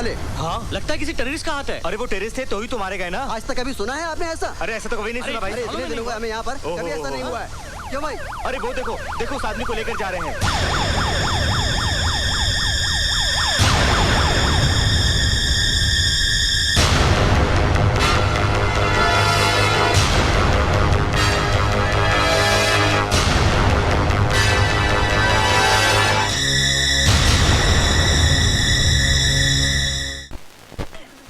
हमले। हाँ, लगता है किसी टेररिस्ट का हाथ है। अरे वो टेररिस्ट थे तो ही तो मारे गए ना। आज तक कभी सुना है आपने ऐसा? अरे ऐसा तो कभी नहीं सुना भाई। अरे इतने दिन हुए हमें यहाँ पर, कभी ऐसा नहीं हुआ है। क्यों भाई? अरे वो देखो देखो उस आदमी को लेकर जा रहे हैं।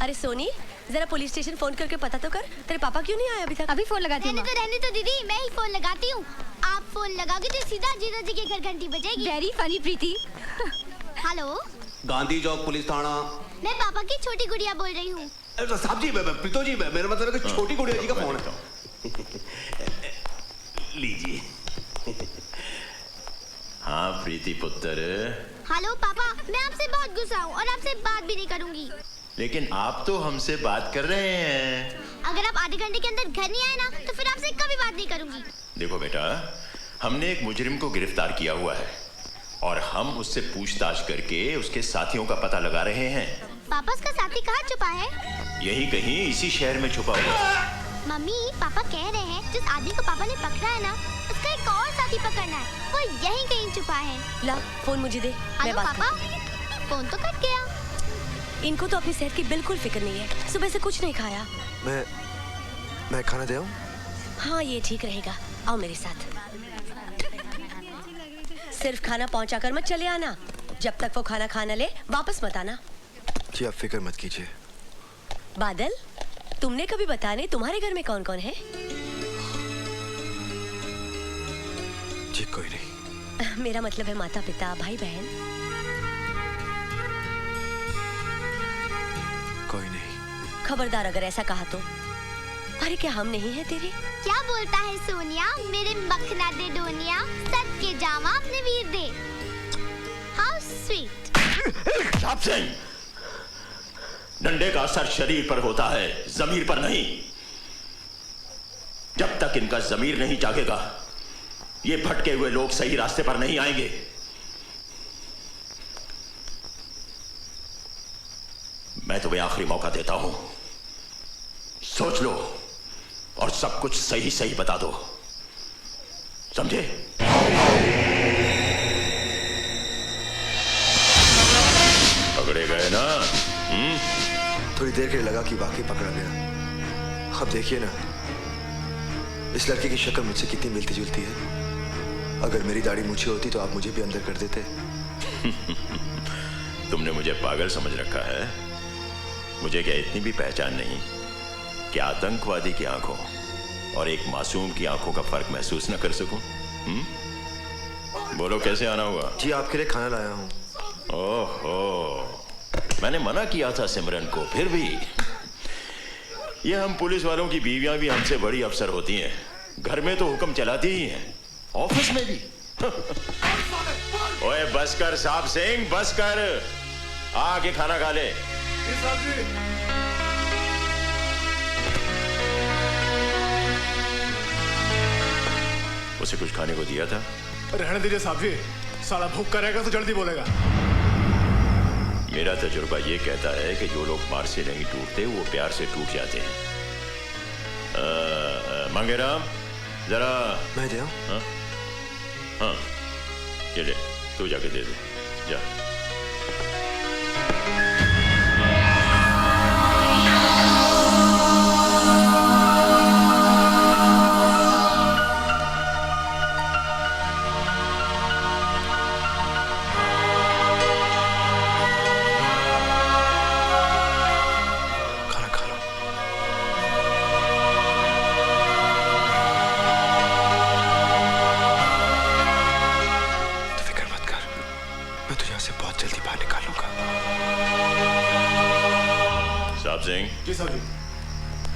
अरे सोनी, जरा पुलिस स्टेशन फोन करके पता तो कर, तेरे पापा क्यों नहीं आए अभी तक? अभी फोन लगाती हूँ। रहने तो दीदी, मैं ही फोन लगाती हूँ। आप फोन लगाओगे तो सीधा जीजा जी के घर घंटी बजेगी। वेरी फनी प्रीति। हेलो, गांधी चौक पुलिस थाना। मैं पापा की छोटी गुड़िया बोल रही हूँ। साहब जी, प्रीतो जी, मेरा मतलब है कि छोटी गुड़िया जी का फोन है। लीजिए। हाँ प्रीति पुत्र। हेलो पापा, मैं आपसे बहुत गुस्सा हूँ और आपसे बात भी नहीं करूँगी। लेकिन आप तो हमसे बात कर रहे हैं। अगर आप आधे घंटे के अंदर घर नहीं आए ना, तो फिर आपसे कभी बात नहीं करूँगी। देखो बेटा, हमने एक मुजरिम को गिरफ्तार किया हुआ है और हम उससे पूछताछ करके उसके साथियों का पता लगा रहे हैं। पापा, उसका साथी कहाँ छुपा है? यही कहीं इसी शहर में छुपा हुआ है। मम्मी, पापा कह रहे हैं जिस आदमी को पापा ने पकड़ा है ना, उसका एक और साथी पकड़ना है। वो यहीं कहीं छुपा है। ला फोन मुझे दे। हेलो पापा, फोन तो कट गया। इनको तो अपनी सेहत की बिल्कुल फिक्र नहीं है, सुबह से कुछ नहीं खाया। मैं खाना दे आऊं? हाँ ये ठीक रहेगा, आओ मेरे साथ। सिर्फ खाना पहुंचा कर मत चले आना, जब तक वो खाना खा न ले वापस मत आना। जी आप फिक्र मत कीजिए। बादल, तुमने कभी बताया नहीं तुम्हारे घर में कौन कौन है? जी कोई नहीं। मेरा मतलब है माता पिता, भाई बहन। कोई नहीं। खबरदार अगर ऐसा कहा तो। अरे क्या हम नहीं है तेरे? क्या बोलता है सोनिया, मेरे मखना दे डोनिया, सच के जावा अपने वीर दे। How sweet. साहब सिंह, डंडे का असर शरीर पर होता है, जमीर पर नहीं। जब तक इनका जमीर नहीं जागेगा, ये भटके हुए लोग सही रास्ते पर नहीं आएंगे। मैं तुम्हें आखिरी मौका देता हूं, सोच लो और सब कुछ सही सही बता दो, समझे? पकड़े गए ना? थोड़ी देर के लिए लगा कि वाकई पकड़ा गया। अब देखिए ना, इस लड़के की शक्ल मुझसे कितनी मिलती जुलती है। अगर मेरी दाढ़ी मूछी होती तो आप मुझे भी अंदर कर देते। तुमने मुझे पागल समझ रखा है। मुझे क्या इतनी भी पहचान नहीं कि आतंकवादी की आंखों और एक मासूम की आंखों का फर्क महसूस न कर सकूं? बोलो कैसे आना हुआ? जी आपके लिए खाना लाया हूं। ओहो, मैंने मना किया था सिमरन को, फिर भी ये हम पुलिस वालों की बीवियां भी हमसे बड़ी अफसर होती हैं। घर में तो हुक्म चलाती ही हैं, ऑफिस में भी। ओए बस कर साहब सिंह, बस कर, आके खाना खा ले। उसे कुछ खाने को दिया था? रहने दीजिए साहब जी, साला भूख करेगा तो जल्दी बोलेगा। मेरा तजुर्बा ये कहता है कि जो लोग मार से नहीं टूटते वो प्यार से टूट जाते हैं। मंगेराम, जरा मैं दे आऊं? हाँ हाँ, ये ले, तू जाके दे दे, जा। जी साहब जी।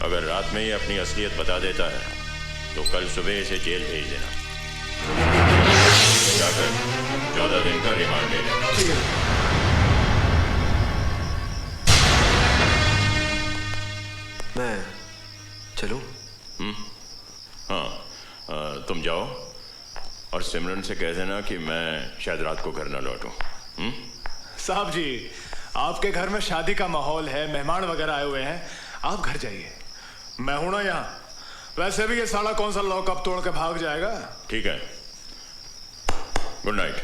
अगर रात में ही अपनी असलियत बता देता है तो कल सुबह इसे जेल भेज देना। जाकर 14 दिन का रिमांड ले लेना। ठीक है। मैं चलूं? हाँ, तुम जाओ और सिमरन से कह देना कि मैं शायद रात को घर न लौटूं। साहब जी, आपके घर में शादी का माहौल है, मेहमान वगैरह आए हुए हैं, आप घर जाइए, मैं हूं ना यहाँ। वैसे भी ये साला कौन सा लॉकअप तोड़ के भाग जाएगा। ठीक है, गुड नाइट।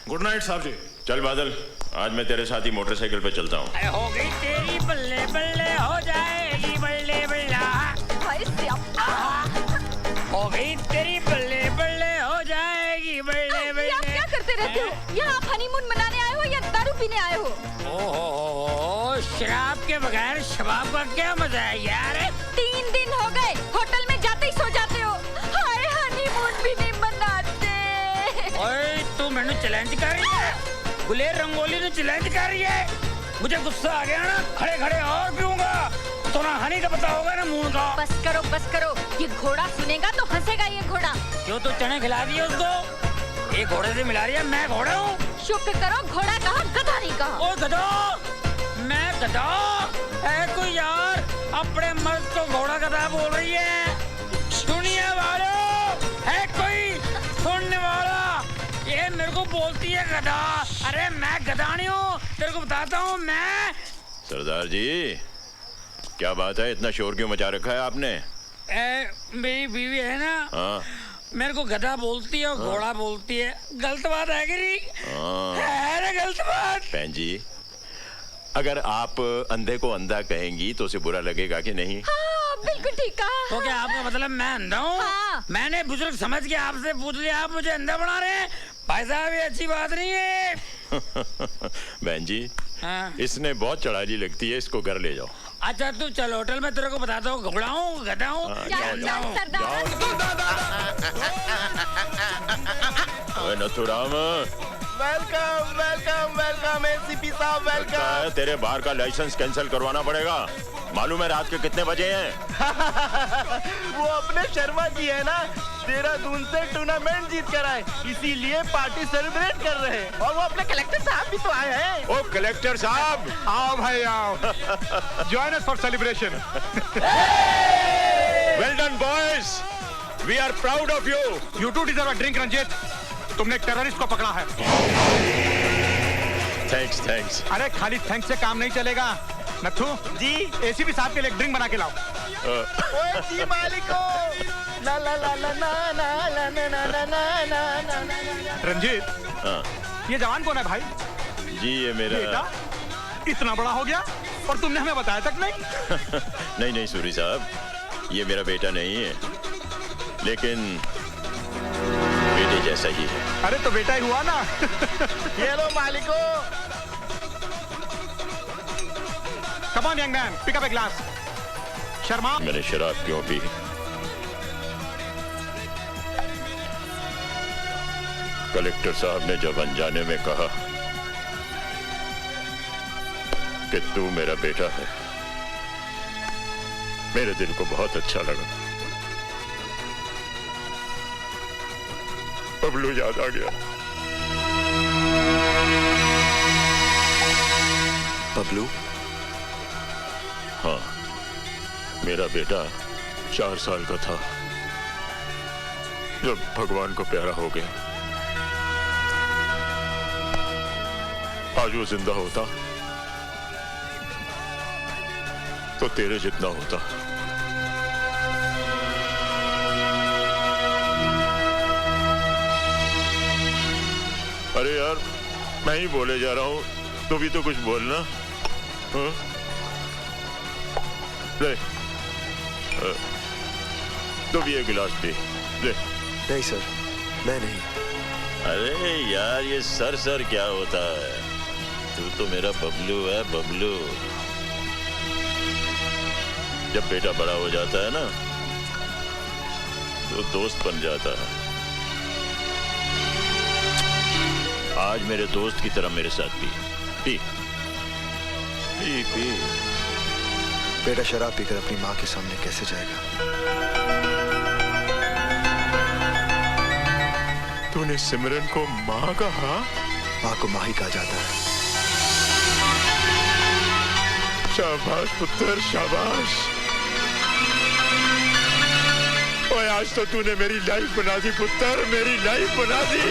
गुड नाइट साहब जी। चल बादल, आज मैं तेरे साथ ही मोटरसाइकिल पे चलता हूँ। हो गई तेरी बल्ले बल्ले हो जाएगी बल्ले बल्ला। हो गई तेरी बल्ले बल्ले हो जाएगी बल्ले बल्ले। आप क्या करते रहते हो? यहाँ आप हनीमून मनाने आए हो या दारू पीने आए हो? ओहो, शराब के बगैर शबाब का क्या मजा है यार। 3 दिन हो गए होटल में जाते ही सो जाते हो। हाय, हनीमून भी नहीं मनाते। ओए तू मैंने चैलेंज कर रही है? गुलेर रंगोली ने चैलेंज कर रही है? मुझे गुस्सा आ गया ना, खड़े खड़े और पीऊंगा तो ना हनी का पता होगा ना मून का। बस करो बस करो, ये घोड़ा सुनेगा तो हंसेगा ये घोड़ा। क्यों तू चने खिला दिए उसको? ये घोड़े से मिला रही है, मैं घोड़ा हूँ। शुक्र करो घोड़ा कहा, गधा नहीं कहा। ओ गधा, मैं गधा है कोई यार? अपने मर्द को घोड़ा गधा बोल रही है। सुनिए वालों, है कोई सुनने वाला? ये मेरे को बोलती है गधा। अरे मैं गधा नहीं हूँ, तेरे को बताता हूँ मैं। सरदार जी, क्या बात है, इतना शोर क्यों मचा रखा है आपने? मेरी बीवी है ना, हाँ मेरे को गधा बोलती है और घोड़ा बोलती है। गलत बात है कि नहीं? है ना गलत बात? बहन जी, अगर आप अंधे को अंधा कहेंगी तो उसे बुरा लगेगा कि नहीं? हाँ, बिल्कुल ठीक कहा। तो क्या आपका मतलब मैं अंधा हूँ? हाँ। मैंने बुजुर्ग समझ के आपसे पूछ लिया, आप मुझे अंधा बना रहे हैं? भाई साहब ये अच्छी बात नहीं है। बहन जी, हाँ। इसने बहुत चढ़ाई लगती है, इसको घर ले जाओ। अच्छा तू चल, होटल में तेरे को बताता हूँ घोड़ा हूँ गधा हूँ। जाओ सरदार। Nathuram, welcome welcome welcome ACP साहब, लगता वेलकम। है तेरे बार का लाइसेंस कैंसिल करवाना पड़ेगा। मालूम है रात के कितने बजे हैं? वो अपने शर्मा जी है ना, देहरादून से टूर्नामेंट जीत कर आए, इसीलिए पार्टी सेलिब्रेट कर रहे हैं। और वो अपने कलेक्टर साहब भी तो आए हैं। ओ कलेक्टर साहब, आओ भाई आओ, join us for celebration. Well done boys, we are proud of you. You too deserve a drink Ranjit, तुमने एक टेररिस्ट को पकड़ा है। Thanks thanks. अरे खाली थैंक्स से काम नहीं चलेगा। नथु जी एसीपी साहब के लिए एक ड्रिंक बना के लाओ। ओए जी मालिको, ला ला ला ला ना ना ला ना ना ना ना ना ना। रंजीत, हाँ ये जवान कौन है भाई? जी, ये मेरा बेटा इतना बड़ा हो गया और तुमने हमें बताया तक नहीं। नहीं नहीं सूरी साहब, ये मेरा बेटा नहीं है, लेकिन बेटे जैसा ही है। अरे तो बेटा ही हुआ ना। ये लो मालिको। Come on young man, pick up a glass. Sharma, मैंने शराब क्यों पी? कलेक्टर साहब ने जब अनजाने में कहा कि तू मेरा बेटा है, मेरे दिल को बहुत अच्छा लगा। बबलू याद आ गया। बबलू? हाँ, मेरा बेटा 4 साल का था जब भगवान को प्यारा हो गया। आज वो जिंदा होता तो तेरे जितना होता। अरे यार, मैं ही बोले जा रहा हूं, तू भी तो कुछ बोलना। हाँ? ले, तू भी एक गिलास पी ले। नहीं सर, मैं नहीं। अरे यार, ये सर सर क्या होता है? तू तो मेरा बबलू है, बबलू। जब बेटा बड़ा हो जाता है ना, तो दोस्त बन जाता है। आज मेरे दोस्त की तरह मेरे साथ पी पी पी पी। बेटा शराब पीकर अपनी माँ के सामने कैसे जाएगा? तूने सिमरन को माँ कहा? माँ को माँ ही कहा जाता है। शाबाश पुत्र, शाबाश। ओए, आज तो तूने मेरी लाइफ बना दी पुत्र, मेरी लाइफ बना दी।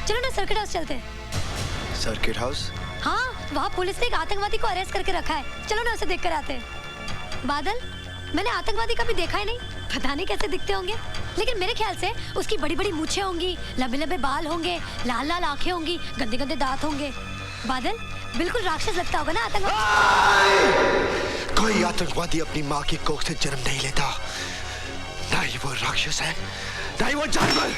चलो ना सर्किट हाउस चलते हैं। Circuit house? हाँ, वहाँ पुलिस ने एक आतंकवादी को अरेस्ट करके रखा है। चलो ना उसे देख कर आते हैं। बादल, मैंने आतंकवादी कभी देखा ही नहीं, पता नहीं कैसे दिखते होंगे, लेकिन मेरे ख्याल से उसकी बड़ी बड़ी मूछें होंगी, लंबे लंबे बाल होंगे, लाल लाल आंखें होंगी, गंदे गंदे दांत होंगे। बादल, बिल्कुल राक्षस लगता होगा ना आतंकवादी? कोई आतंकवादी अपनी माँ की कोख से जन्म नहीं लेता। ना ही वो राक्षस है, ना ही वो जानवर,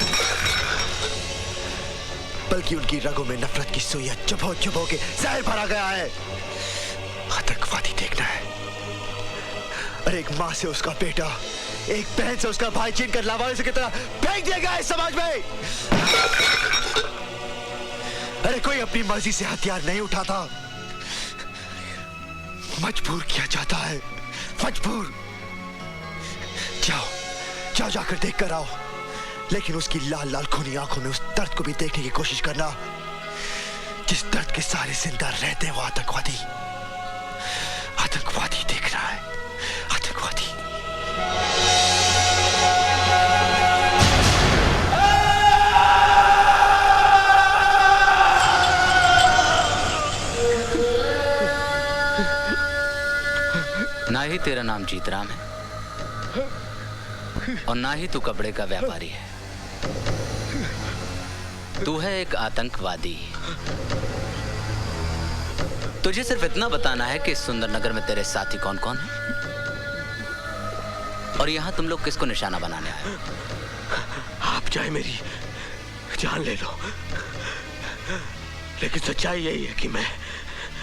बल्कि उनकी रगों में नफरत की सुइयां चुभो चुभो के जहर भरा गया है। आतंकवादी देखना है, अरे एक माँ से उसका बेटा, एक बहन से उसका भाई छीन कर लावारिस की तरह फेंक दिया गया है समाज में। अरे कोई अपनी मर्जी से हथियार नहीं उठाता, मजबूर किया जाता है, मजबूर। जाओ जाओ जाकर देख कर आओ, लेकिन उसकी लाल लाल खूनी आंखों में उस दर्द को भी देखने की कोशिश करना जिस दर्द के सारे जिंदा रहते हैं। वो आतंकवादी, आतंकवादी देख रहा है, आतंकवादी। ना ही तेरा नाम जीतराम है और ना ही तू कपड़े का व्यापारी है। तू है एक आतंकवादी। तुझे सिर्फ इतना बताना है कि इस सुंदर नगर में तेरे साथी कौन कौन हैं और यहाँ तुम लोग किसको निशाना बनाने आए हो। आप चाहे मेरी जान ले लो, लेकिन सच्चाई यही है कि मैं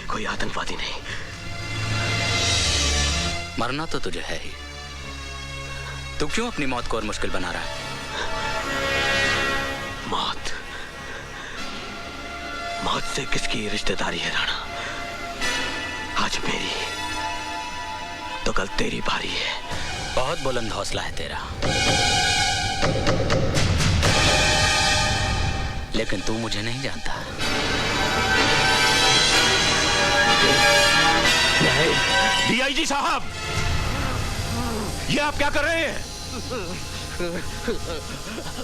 कोई आतंकवादी नहीं। मरना तो तुझे है ही, तू क्यों अपनी मौत को और मुश्किल बना रहा है? मौत, मौत से किसकी रिश्तेदारी है राणा? आज मेरी तो कल तेरी बारी है। बहुत बुलंद हौसला है तेरा, लेकिन तू मुझे नहीं जानता। डीआईजी साहब, ये आप क्या कर रहे हैं?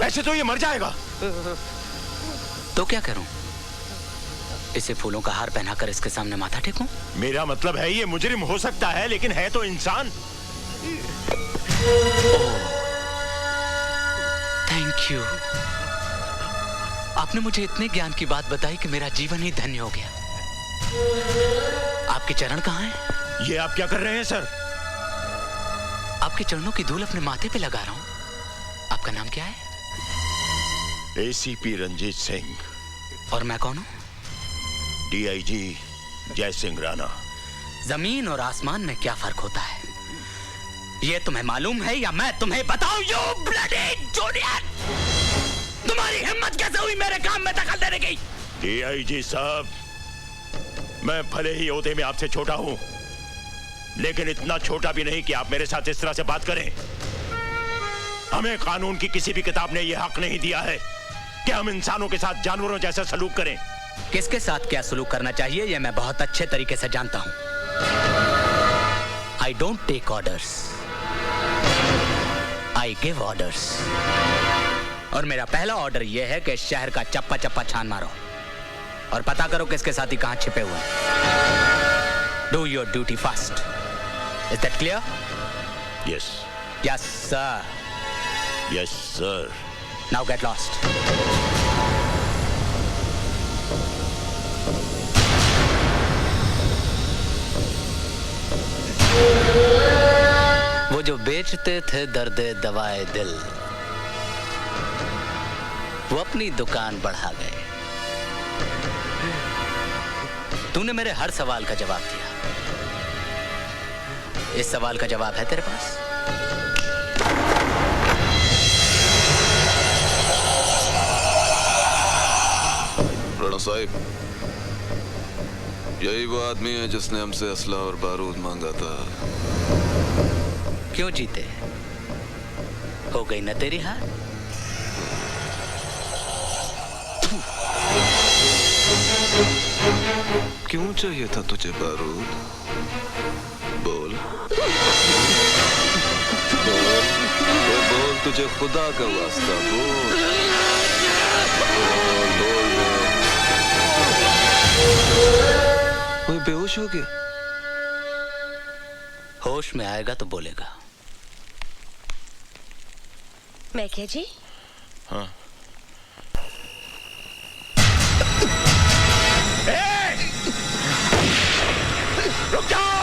ऐसे तो ये मर जाएगा। तो क्या करूं? इसे फूलों का हार पहनाकर इसके सामने माथा टेकूं? मेरा मतलब है ये मुजरिम हो सकता है, लेकिन है तो इंसान। थैंक यू, आपने मुझे इतने ज्ञान की बात बताई कि मेरा जीवन ही धन्य हो गया। आपके चरण कहाँ हैं? ये आप क्या कर रहे हैं सर? आपके चरणों की धूल अपने माथे पे लगा रहा हूं। आपका नाम क्या है? एसीपी रंजीत सिंह। और मैं कौन हूं? डीआईजी जय सिंह राणा। जमीन और आसमान में क्या फर्क होता है, ये तुम्हें मालूम है या मैं तुम्हें बताऊं? यू ब्लडी जूनियर, तुम्हारी हिम्मत कैसे हुई मेरे काम में दखल देने की? डीआईजी साहब, मैं भले ही ओहदे में आपसे छोटा हूं, लेकिन इतना छोटा भी नहीं कि आप मेरे साथ इस तरह से बात करें। हमें कानून की किसी भी किताब ने यह हक नहीं दिया है कि हम इंसानों के साथ जानवरों जैसा सलूक करें। किसके साथ क्या सलूक करना चाहिए यह मैं बहुत अच्छे तरीके से जानता हूं। I don't take orders, I give orders. और मेरा पहला ऑर्डर यह है कि शहर का चप्पा चप्पा छान मारो और पता करो किसके साथी कहां छिपे हुए हैं। Do your duty fast. Is that clear? Yes. Yes sir. Yes sir. Now get lost. वो जो बेचते थे दर्दे दवाए दिल, वो अपनी दुकान बढ़ा गए। तूने मेरे हर सवाल का जवाब दिया। इस सवाल का जवाब है तेरे पास? राणा साहिब, यही वो आदमी है जिसने हमसे असला और बारूद मांगा था। क्यों जीते? हो गई न तेरी हार? क्यों चाहिए था तुझे बारूद? बोल बोल बोल, तुझे खुदा का वास्ता बोल बोल बोल। होश हो गया? होश में आएगा तो बोलेगा। मैके जी, हाँ। रुक जाओ!